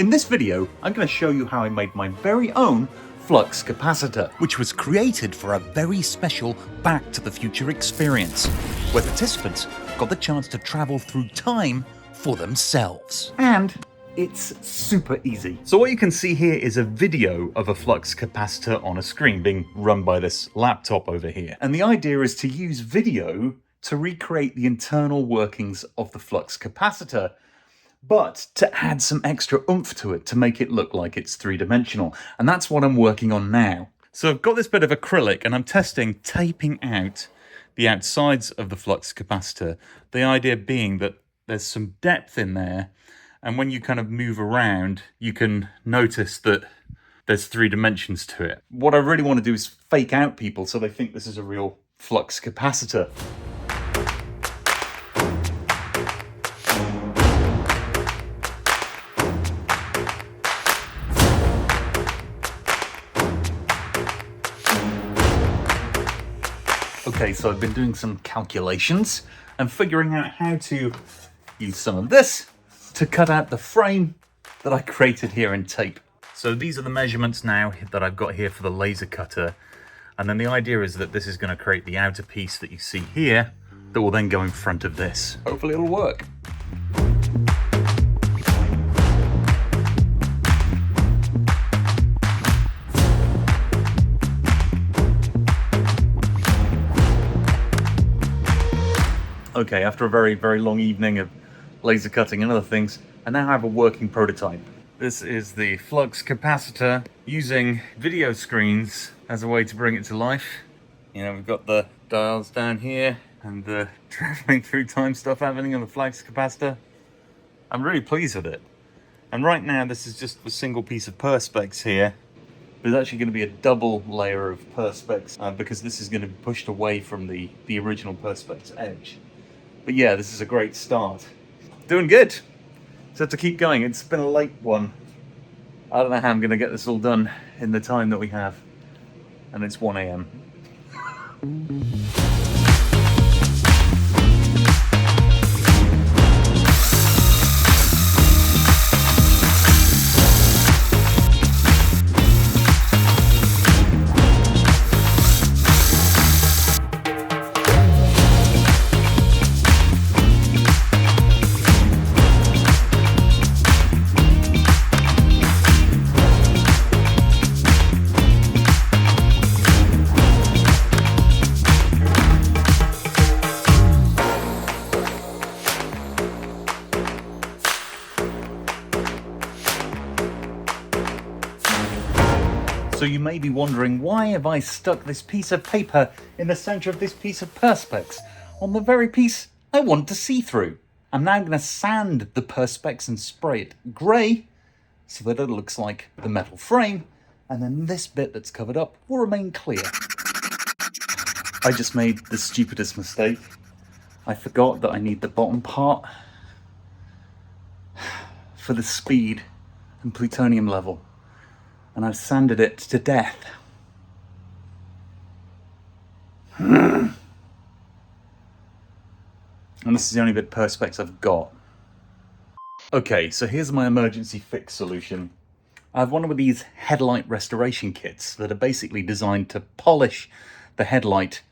In this video, I'm going to show you how I made my very own flux capacitor, which was created for a very special Back to the Future experience, where participants got the chance to travel through time for themselves. And it's super easy. So what you can see here is a video of a flux capacitor on a screen being run by this laptop over here. And the idea is to use video to recreate the internal workings of the flux capacitor, but to add some extra oomph to it to make it look like it's three-dimensional. And that's what I'm working on now. So I've got this bit of acrylic and I'm testing taping out the outsides of the flux capacitor. The idea being that there's some depth in there, and when you kind of move around, you can notice that there's 3 dimensions to it. What I really want to do is fake out people so they think this is a real flux capacitor. Okay, so I've been doing some calculations and figuring out how to use some of this to cut out the frame that I created here in tape. So these are the measurements now that I've got here for the laser cutter. And then the idea is that this is going to create the outer piece that you see here that will then go in front of this. Hopefully it'll work. Okay, after a very, very long evening of laser cutting and other things, I now have a working prototype. This is the flux capacitor using video screens as a way to bring it to life. You know, we've got the dials down here and the traveling through time stuff happening on the flux capacitor. I'm really pleased with it. And right now, this is just a single piece of perspex here. There's actually going to be a double layer of perspex because this is going to be pushed away from the original perspex edge. But yeah, this is a great start. Doing good. So to keep going, it's been a late one. I don't know how I'm going to get this all done in the time that we have. And it's 1 AM. So you may be wondering, why have I stuck this piece of paper in the center of this piece of perspex on the very piece I want to see through? I'm now going to sand the perspex and spray it grey so that it looks like the metal frame, and then this bit that's covered up will remain clear. I just made the stupidest mistake. I forgot that I need the bottom part for the speed and plutonium level. And I've sanded it to death. And this is the only bit of perspex I've got. Okay, so here's my emergency fix solution. I have one of these headlight restoration kits that are basically designed to polish the headlight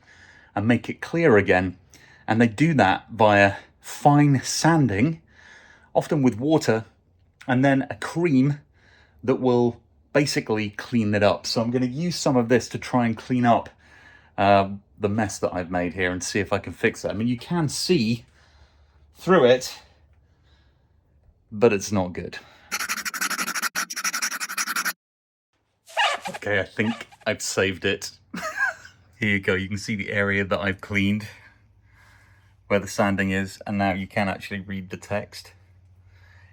and make it clear again. And they do that via fine sanding, often with water, and then a cream that will basically clean it up. So I'm going to use some of this to try and clean up the mess that I've made here and see if I can fix it. I mean, you can see through it, but it's not good. Okay, I think I've saved it. Here you go. You can see the area that I've cleaned, where the sanding is, and now you can actually read the text.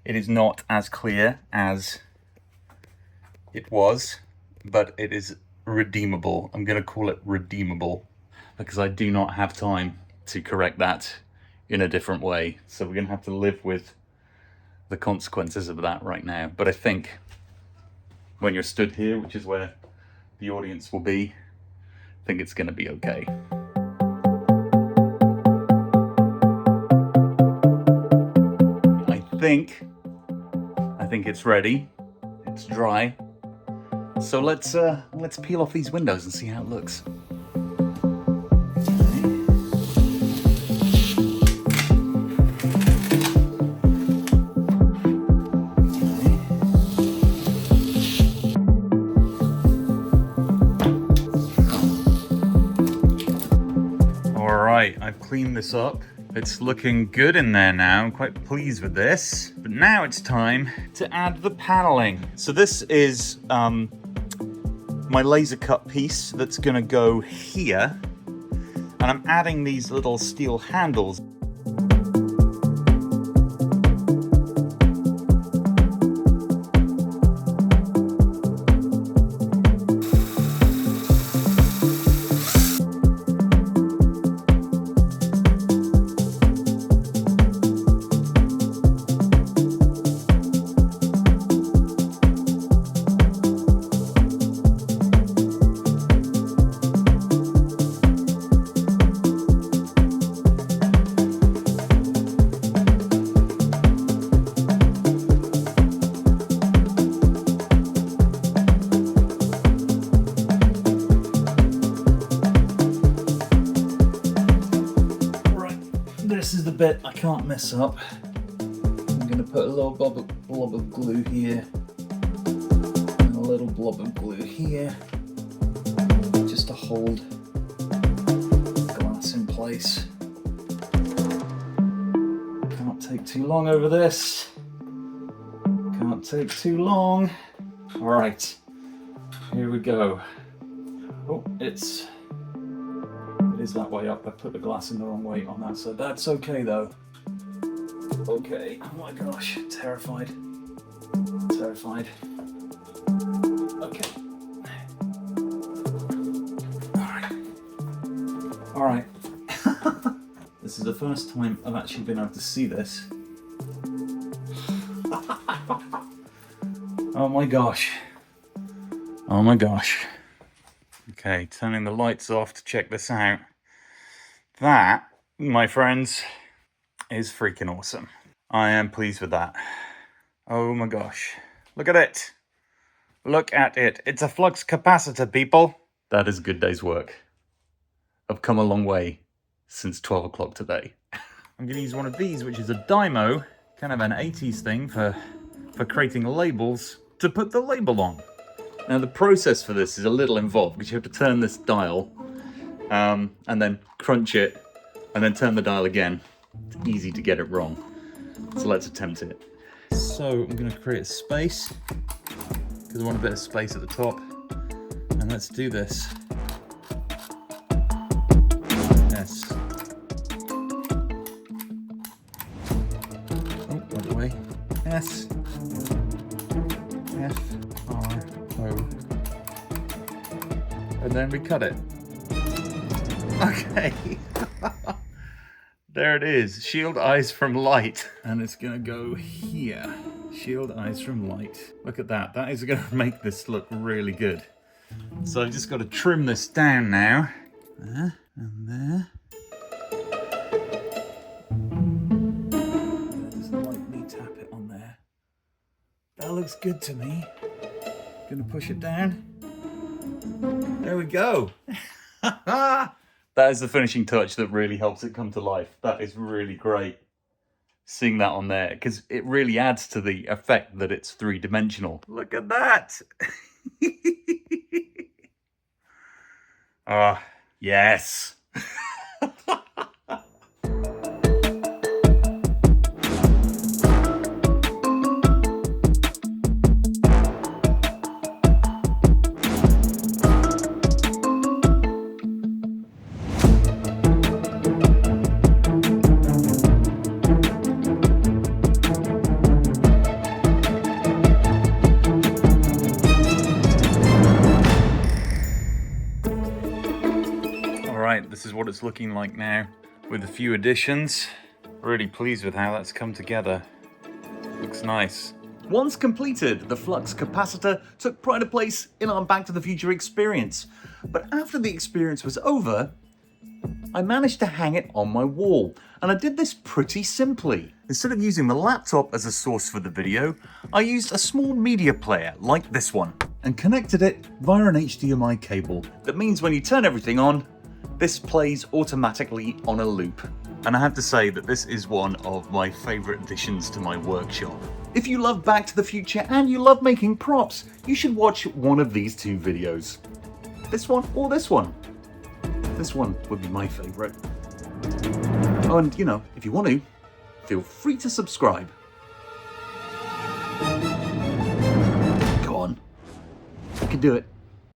It is not as clear as it was, but it is redeemable. I'm going to call it redeemable because I do not have time to correct that in a different way. So we're going to have to live with the consequences of that right now. But I think when you're stood here, which is where the audience will be, I think it's going to be okay. I I think it's ready. It's dry. So let's peel off these windows and see how it looks. Alright, I've cleaned this up. It's looking good in there now. I'm quite pleased with this. But now it's time to add the paneling. So this is my laser cut piece that's gonna go here. And I'm adding these little steel handles. This is the bit I can't mess up. I'm going to put a little blob of glue here and a little blob of glue here just to hold the glass in place. Can't take too long over this. Can't take too long. Alright, here we go. Oh, it is that way up. I put the glass in the wrong way on that side. That's okay though. Okay. Oh my gosh, terrified. Terrified. Okay. Alright. This is the first time I've actually been able to see this. Oh my gosh. Oh my gosh. Okay, turning the lights off to check this out. That, my friends, is freaking awesome. I am pleased with that. Oh my gosh. Look at it. Look at it. It's a flux capacitor, people. That is a good day's work. I've come a long way since 12 o'clock today. I'm going to use one of these, which is a Dymo, kind of an 80s thing for creating labels, to put the label on. Now the process for this is a little involved because you have to turn this dial and then crunch it and then turn the dial again. It's easy to get it wrong. So let's attempt it. So I'm going to create a space because I want a bit of space at the top. And let's do this. S. Oh, by the way. S. F. R. O. And then we cut it. Okay. There it is. Shield eyes from light. And it's going to go here. Shield eyes from light. Look at that. That is going to make this look really good. So I've just got to trim this down now. There and there. Just lightly tap it on there. That looks good to me. Gonna push it down. There we go. That is the finishing touch that really helps it come to life. That is really great. Seeing that on there, because it really adds to the effect that it's three-dimensional. Look at that. Ah, yes. This is what it's looking like now with a few additions. Really pleased with how that's come together. Looks nice. Once completed, the flux capacitor took pride of place in our Back to the Future experience. But after the experience was over, I managed to hang it on my wall, and I did this pretty simply. Instead of using the laptop as a source for the video, I used a small media player like this one and connected it via an HDMI cable. That means when you turn everything on, this plays automatically on a loop. And I have to say that this is one of my favourite additions to my workshop. If you love Back to the Future and you love making props, you should watch one of these two videos. This one or this one. This one would be my favourite. Oh, and if you want to, feel free to subscribe. Go on. You can do it.